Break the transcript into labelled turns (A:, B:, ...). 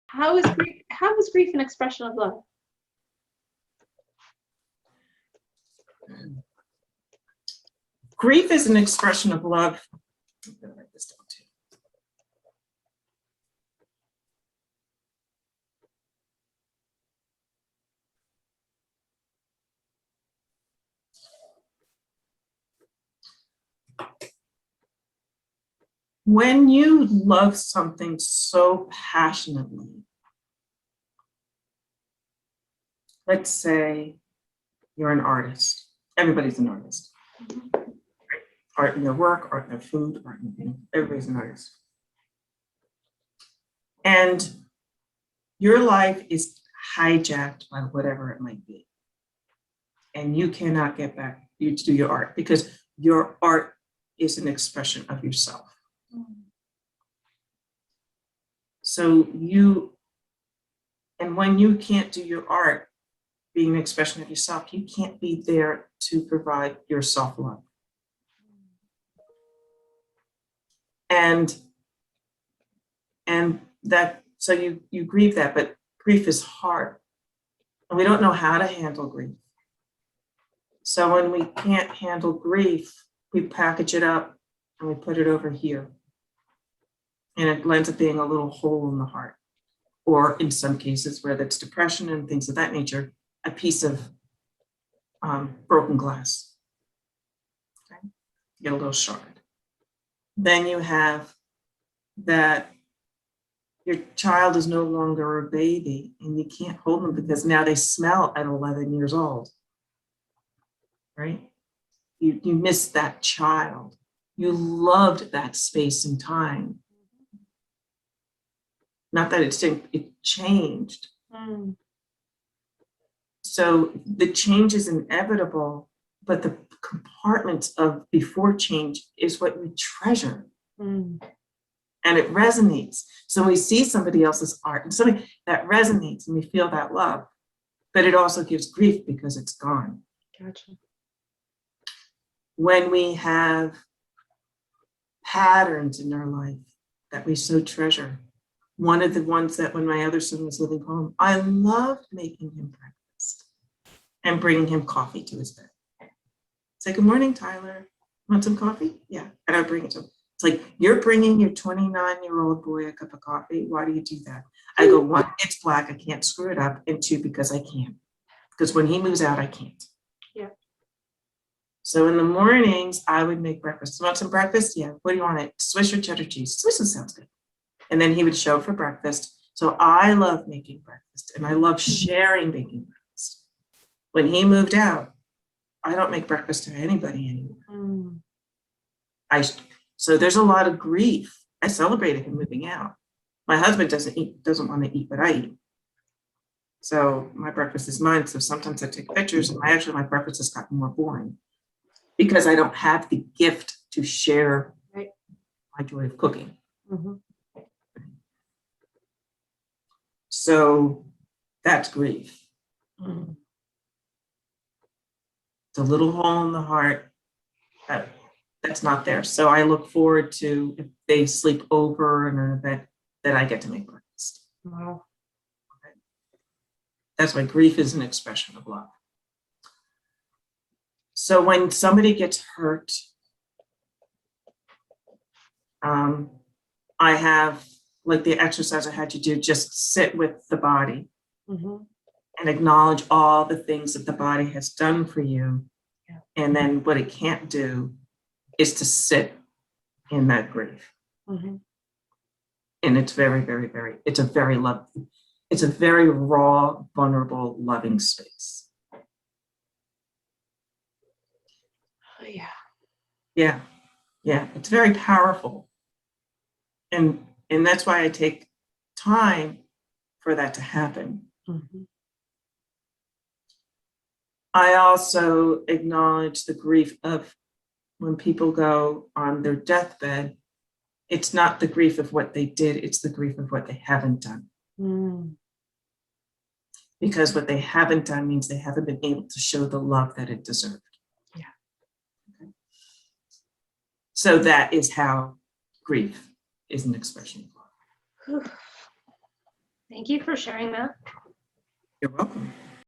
A: How is grief an expression of love?
B: Grief is an expression of love. I'm going to write this down too. When you love something so passionately, let's say you're an artist. Everybody's an artist. Art in their work, art in their food, art in, everybody's an artist. And your life is hijacked by whatever it might be. And you cannot get back to do your art because your art is an expression of yourself. So and when you can't do your art, being an expression of yourself, you can't be there to provide your self-love. And that, so you grieve that, but grief is hard. And we don't know how to handle grief. So when we can't handle grief, we package it up and we put it over here. And it ends up being a little hole in the heart. Or in some cases where that's depression and things of that nature, a piece of broken glass. Okay? You get a little shard. Then you have that your child is no longer a baby and you can't hold them because now they smell at 11 years old, right? You miss that child. You loved that space and time. Not that it changed. So the change is inevitable, but the compartments of before change is what we treasure. And it resonates. So we see somebody else's art and something that resonates and we feel that love, but it also gives grief because it's gone.
A: Gotcha.
B: When we have patterns in our life that we so treasure, one of the ones that when my other son was living home, I loved making him breakfast and bringing him coffee to his bed. Say, good morning, Tyler. Want some coffee? Yeah, and I bring it to him. It's like, you're bringing your 29-year-old boy a cup of coffee. Why do you do that? I go, one, it's black, I can't screw it up. And two, because I can't. Because when he moves out, I can't.
A: Yeah.
B: So in the mornings, I would make breakfast. Want some breakfast? Yeah. What do you want? Swiss or cheddar cheese? Swiss sounds good. And then he would show up for breakfast. So I love making breakfast and I love sharing making breakfast. When he moved out, I don't make breakfast to anybody anymore. So there's a lot of grief. I celebrated him moving out. My husband doesn't want to eat what I eat. So my breakfast is mine. So sometimes I take pictures and my breakfast has gotten more boring because I don't have the gift to share my joy of cooking. So that's grief. It's a little hole in the heart that's not there. So I look forward to if they sleep over in an event that I get to make breakfast.
A: Wow.
B: Okay. That's why grief is an expression of love. So when somebody gets hurt, I have, like the exercise I had you do, just sit with the body and acknowledge all the things that the body has done for you. Yeah. And then what it can't do is to sit in that grief. And it's very, very, very, it's a very raw, vulnerable, loving space.
A: Oh, yeah.
B: Yeah. Yeah. It's very powerful. And that's why I take time for that to happen. I also acknowledge the grief of when people go on their deathbed. It's not the grief of what they did, it's the grief of what they haven't done. Because what they haven't done means they haven't been able to show the love that it deserved.
A: Yeah.
B: Okay. So that is how grief is an expression of love.
A: Thank you for sharing that.
B: You're welcome.